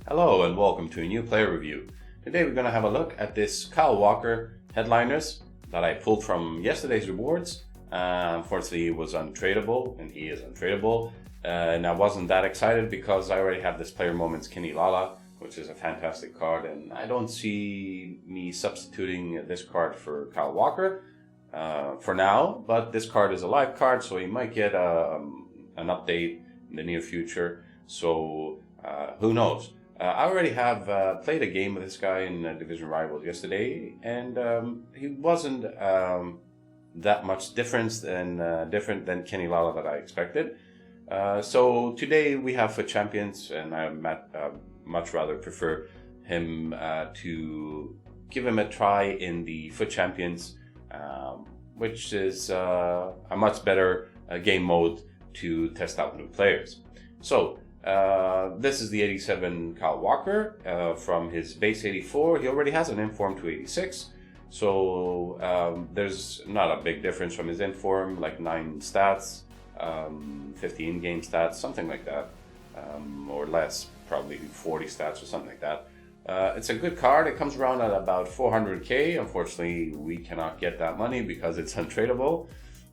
Hello and welcome to a new player review. Today we're going to have a look at this Kyle Walker headliners that I pulled from yesterday's rewards. Unfortunately it was untradeable, and he is untradeable. And I wasn't that excited because I already have this Player Moments Kenny Lala, which is a fantastic card, and I don't see me substituting this card for Kyle Walker for now. But this card is a live card, so he might get an update in the near future. So who knows? I already have played a game with this guy in Division Rivals yesterday, and he wasn't that much different than Kenny Lala that I expected. So today we have for Champions, and I much rather prefer him to give him a try in the FUT Champions, which is a much better game mode to test out new players. So this is the 87 Kyle Walker from his base 84. He already has an inform to 86, so there's not a big difference from his inform, like 9 stats, 50 in-game stats, something like that, or less, probably 40 stats or something like that. It's a good card. It comes around at about 400k. Unfortunately, we cannot get that money because it's untradeable.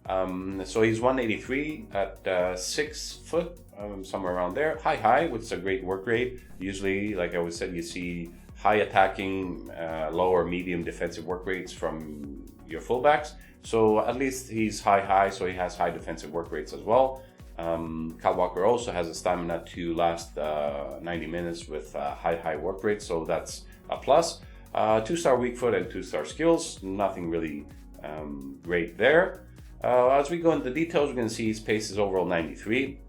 So he's 183 at 6 foot, somewhere around there. High, which is a great work rate. Usually, like I always said, you see high attacking, low or medium defensive work rates from your fullbacks. So at least he's high, so he has high defensive work rates as well. Kyle Walker also has a stamina to last 90 minutes with high work rate, so that's a plus. 2-star weak foot and 2-star skills, nothing really great there. As we go into the details, we're going to see his pace is overall 93.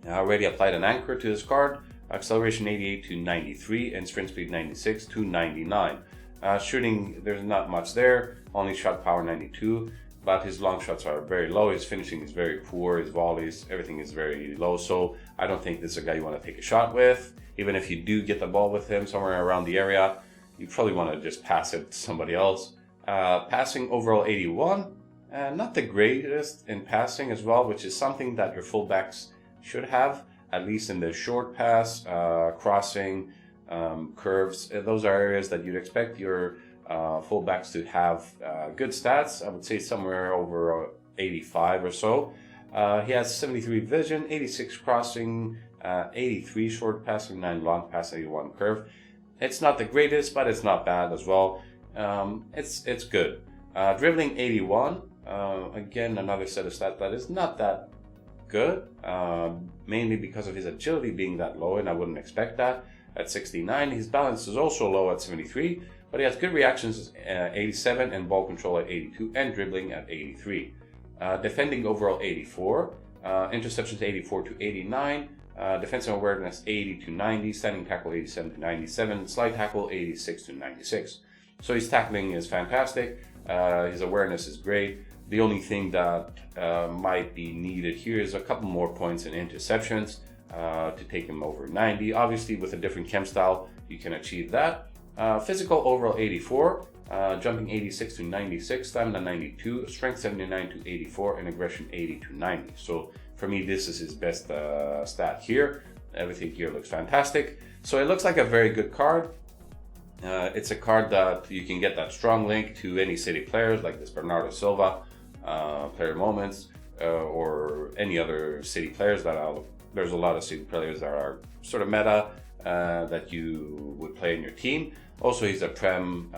I already applied an anchor to this card. Acceleration 88 to 93 and sprint speed 96 to 99. Shooting, there's not much there, only shot power 92, but his long shots are very low. His finishing is very poor, his volleys, everything is very low, so I don't think this is a guy you want to take a shot with. Even if you do get the ball with him somewhere around the area, you probably want to just pass it to somebody else. Passing overall 81. Not the greatest in passing as well, which is something that your fullbacks should have, at least in the short pass, crossing, curves. Those are areas that you'd expect your fullbacks to have good stats. I would say somewhere over 85 or so. He has 73 vision, 86 crossing, 83 short passing, 9 long pass, 81 curve. It's not the greatest, but it's not bad as well. It's good. Dribbling 81. Again, another set of stats that is not that good, mainly because of his agility being that low, and I wouldn't expect that at 69. His balance is also low at 73, but he has good reactions 87 and ball control at 82 and dribbling at 83. Defending overall 84, interceptions 84 to 89, defensive awareness 80 to 90, standing tackle 87 to 97, slide tackle 86 to 96. So his tackling is fantastic, his awareness is great. The only thing that might be needed here is a couple more points in interceptions to take him over 90. Obviously, with a different chem style, you can achieve that. Physical overall 84, jumping 86 to 96, stamina 92, strength 79 to 84, and aggression 80 to 90. So for me, this is his best stat here. Everything here looks fantastic. So it looks like a very good card. It's a card that you can get that strong link to any city players like this Bernardo Silva, Player Moments, or any other city players there's a lot of city players that are sort of meta that you would play in your team. Also, he's a Prem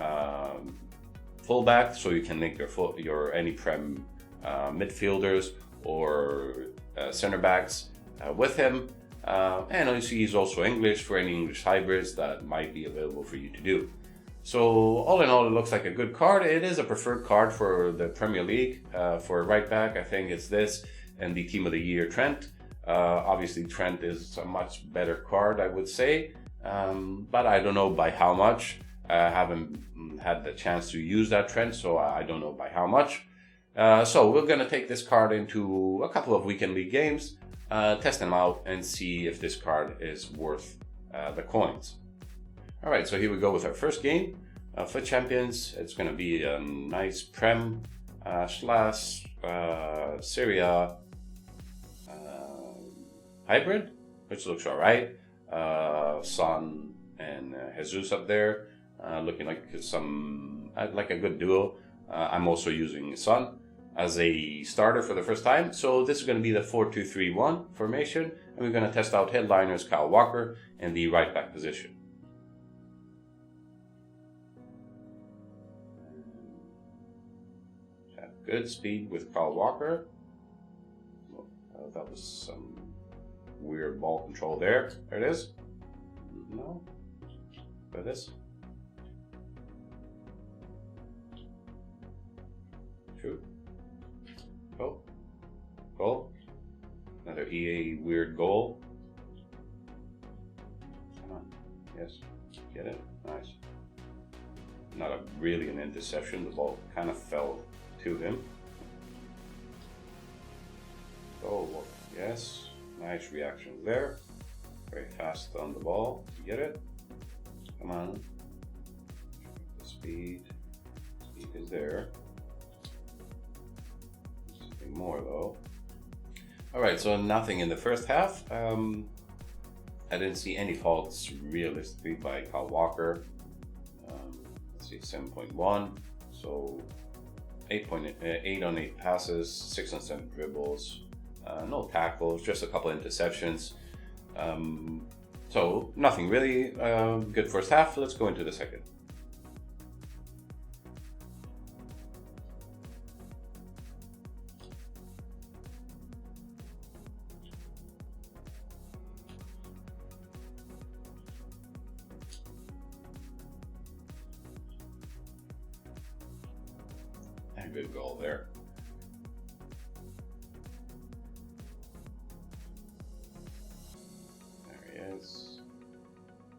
fullback, so you can link your any Prem midfielders or center backs with him. And obviously he's also English for any English hybrids that might be available for you to do. So all in all, it looks like a good card. It is a preferred card for the Premier League. For right back, I think it's this and the Team of the Year Trent. Obviously Trent is a much better card, I would say, but I don't know by how much. I haven't had the chance to use that Trent, so I don't know by how much. So we're going to take this card into a couple of weekend league games, test them out and see if this card is worth the coins. Alright, so here we go with our first game. FUT Champions, it's going to be a nice Prem slash Syria hybrid, which looks alright. Son and Jesus up there, looking like like a good duo. I'm also using Son as a starter for the first time. So this is going to be the 4-2-3-1 formation, and we're going to test out headliners Kyle Walker in the right back position. Have good speed with Kyle Walker. That was some weird ball control there. There it is. No. There it is. Shoot. Go. Goal. Another EA weird goal. Come on. Yes. Get it. Nice. Not really an interception. The ball kind of fell to him. Oh, yes. Nice reaction there. Very fast on the ball. You get it? Come on. The speed. Speed is there. Something more though. Alright, so nothing in the first half. I didn't see any faults realistically by Kyle Walker. Let's see, 7.1. So 8 on 8 passes, 6 on 7 dribbles. No tackles, just a couple interceptions. So nothing really. Good first half. Let's go into the second. A good goal there.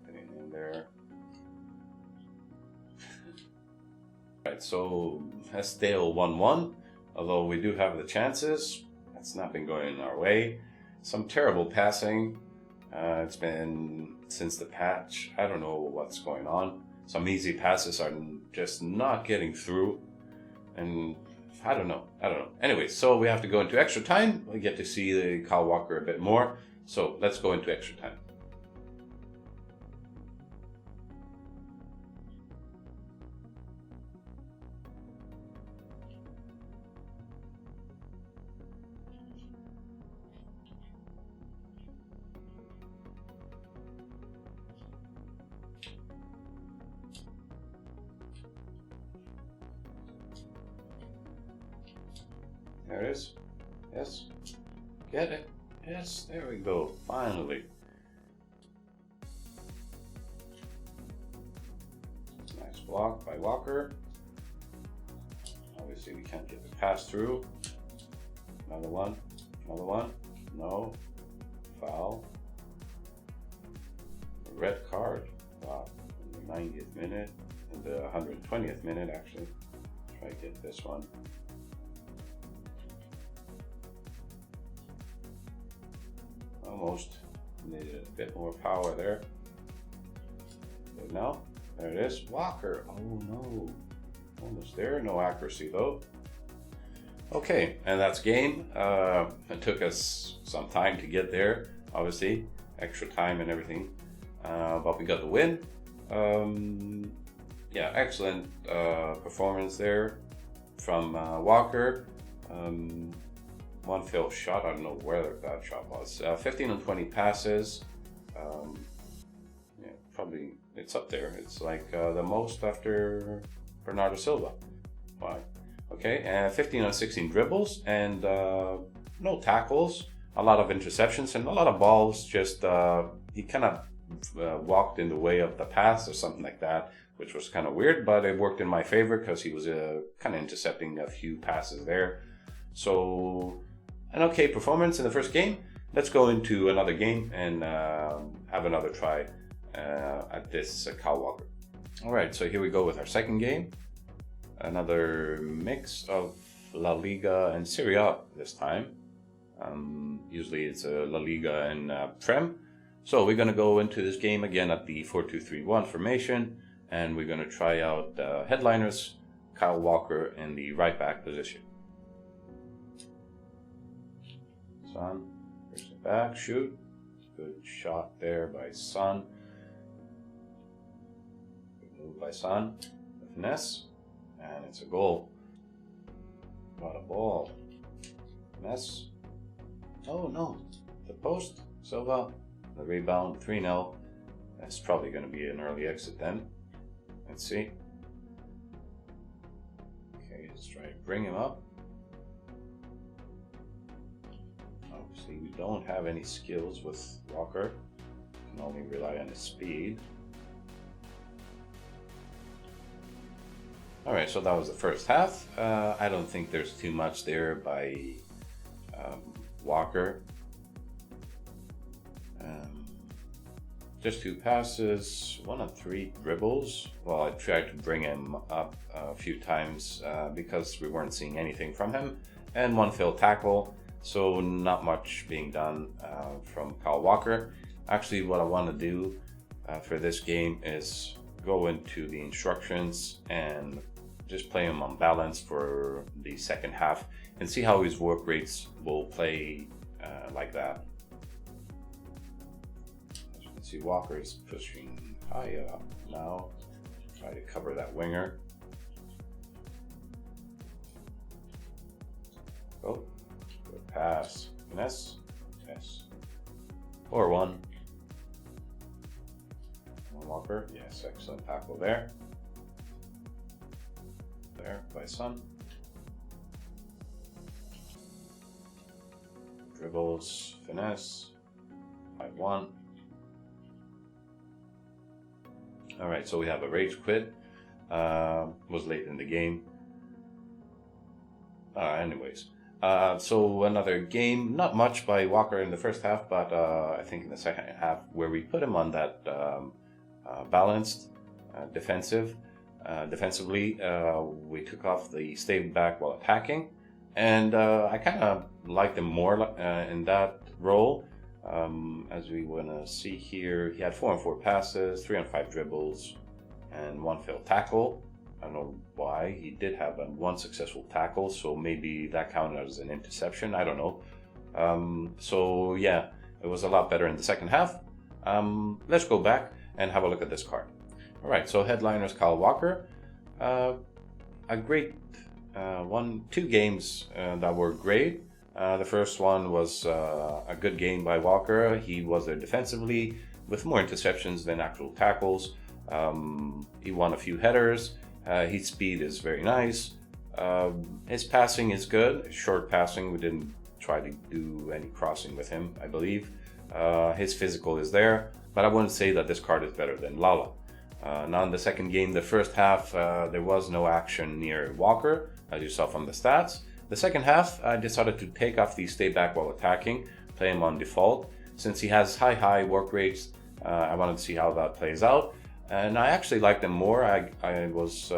Getting in there. Right, so a stale 1-1. Although we do have the chances, that's not been going our way. Some terrible passing. It's been since the patch. I don't know what's going on. Some easy passes are just not getting through, and I don't know. Anyway, so we have to go into extra time. We get to see the Kyle Walker a bit more. So let's go into extra time. There it is. Yes. Get it. Yes, there we go. Finally. Nice block by Walker. Obviously we can't get the pass through. Another one. Another one. No. Foul. A red card. Wow. In the 90th minute. In the 120th minute actually. Try to get this one. Almost needed a bit more power there. But no, there it is. Walker. Oh no. Almost there. No accuracy though. Okay, and that's game. It took us some time to get there, obviously. Extra time and everything. But we got the win. Yeah, excellent performance there from Walker. One failed shot, I don't know where that shot was. 15 on 20 passes. Yeah, probably it's up there. It's like the most after Bernardo Silva. Why? Okay, and 15 on 16 dribbles and no tackles. A lot of interceptions and a lot of balls. Just he kind of walked in the way of the pass or something like that, which was kind of weird, but it worked in my favor because he was kind of intercepting a few passes there. So an okay performance in the first game. Let's go into another game and have another try at this Kyle Walker. All right, so here we go with our second game. Another mix of La Liga and Serie A this time. Usually it's a La Liga and Prem. So we're going to go into this game again at the 4-2-3-1 formation, and we're going to try out headliners Kyle Walker in the right back position. Son, here's the back, shoot. Good shot there by Son. Moved by Son. Finesse. And it's a goal. What a ball. Finesse. Oh no. The post. Silva. The rebound. 3-0. That's probably going to be an early exit then. Let's see. Okay, let's try to bring him up. Obviously, we don't have any skills with Walker. We can only rely on his speed. Alright, so that was the first half. I don't think there's too much there by Walker. Just 2 passes, 1 of 3 dribbles. Well, I tried to bring him up a few times because we weren't seeing anything from him. And 1 failed tackle, so not much being done from Kyle Walker. Actually, what I want to do for this game is go into the instructions and just play him on balance for the second half and see how his work rates will play like that. See, Walker is pushing high up now. Try to cover that winger. Oh, good pass. Finesse. Yes. 4-1. Walker. Yes, excellent tackle there. There by Son. Dribbles. Finesse. 5-1. Alright, so we have a rage quit. Was late in the game. Anyways. So another game, not much by Walker in the first half, but I think in the second half where we put him on that balanced defensively, we took off the stay back while attacking, and I kind of liked him more in that role. As we want to see here, he had 4 on 4 passes, 3 on 5 dribbles, and 1 failed tackle. I don't know why. He did have 1 successful tackle, so maybe that counted as an interception. I don't know. So yeah, it was a lot better in the second half. Let's go back and have a look at this card. All right, so headliners Kyle Walker. A great 2 games that were great. The first one was a good game by Walker. He was there defensively with more interceptions than actual tackles. He won a few headers. His speed is very nice. His passing is good. Short passing, we didn't try to do any crossing with him, I believe. His physical is there, but I wouldn't say that this card is better than Lala. Now in the second game, the first half, there was no action near Walker, as you saw from the stats. The second half, I decided to take off the stay back while attacking, play him on default. Since he has high work rates, I wanted to see how that plays out. And I actually liked him more. I was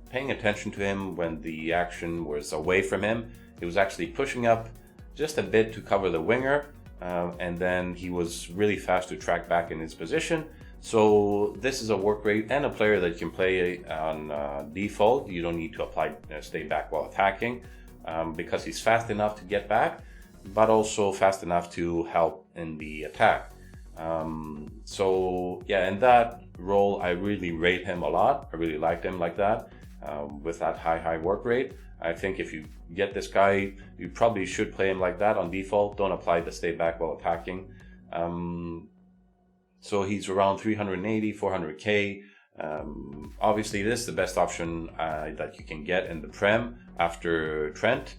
paying attention to him when the action was away from him. He was actually pushing up just a bit to cover the winger, and then he was really fast to track back in his position. So this is a work rate and a player that you can play on default. You don't need to apply stay back while attacking. Because he's fast enough to get back, but also fast enough to help in the attack. So yeah, in that role, I really rate him a lot. I really liked him like that, with that high work rate. I think if you get this guy, you probably should play him like that on default. Don't apply the stay back while attacking. So he's around 380, 400k. Obviously, this is the best option that you can get in the Prem after Trent.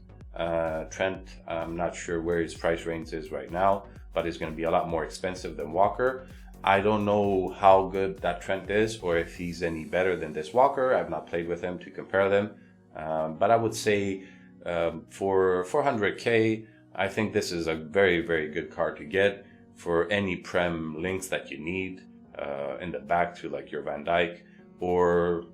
Trent, I'm not sure where his price range is right now, but it's going to be a lot more expensive than Walker. I don't know how good that Trent is or if he's any better than this Walker. I've not played with him to compare them. But I would say for 400k, I think this is a very good card to get for any Prem links that you need in the back to like your Van Dijk or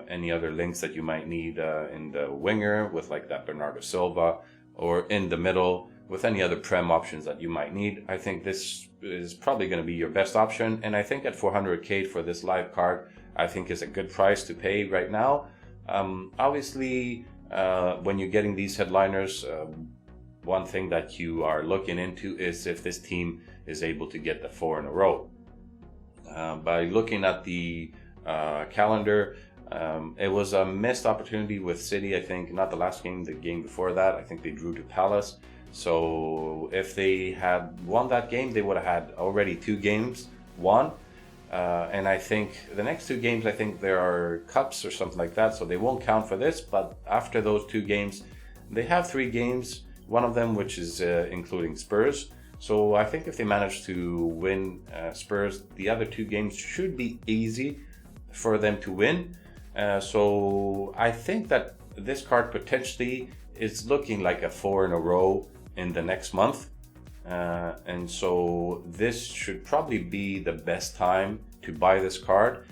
any other links that you might need in the winger with like that Bernardo Silva, or in the middle with any other Prem options that you might need. I think this is probably going to be your best option, and I think at 400k for this live card, I think is a good price to pay right now. Obviously, when you're getting these headliners, one thing that you are looking into is if this team is able to get the 4 in a row. By looking at the calendar. It was a missed opportunity with City, I think, not the last game, the game before that. I think they drew to Palace. So if they had won that game, they would have had already 2 games won. And I think the next 2 games, I think there are cups or something like that, so they won't count for this. But after those 2 games, they have 3 games, one of them which is including Spurs. So I think if they manage to win Spurs, the other 2 games should be easy for them to win. So I think that this card potentially is looking like a 4 in a row in the next month. And so this should probably be the best time to buy this card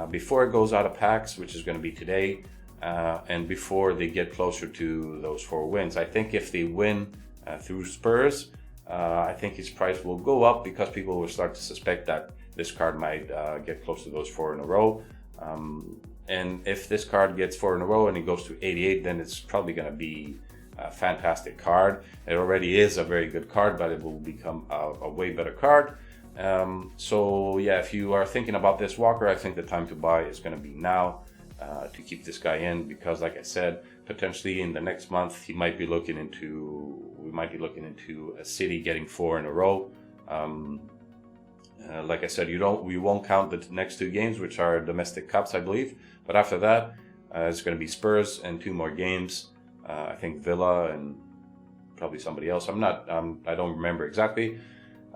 before it goes out of packs, which is going to be today, and before they get closer to those 4 wins. I think if they win through Spurs, I think his price will go up because people will start to suspect that this card might get close to those 4 in a row. And if this card gets 4 in a row and it goes to 88, then it's probably going to be a fantastic card. It already is a very good card, but it will become a way better card. So yeah, if you are thinking about this Walker, I think the time to buy is going to be now to keep this guy in, because like I said, potentially in the next month we might be looking into a City getting 4 in a row. Like I said, we won't count the next 2 games, which are domestic cups, I believe. But after that, it's going to be Spurs and 2 more games. I think Villa and probably somebody else. I don't remember exactly.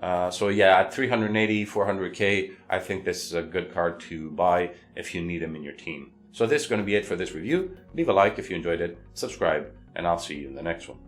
So yeah, at 380, 400k, I think this is a good card to buy if you need him in your team. So this is going to be it for this review. Leave a like if you enjoyed it, subscribe, and I'll see you in the next one.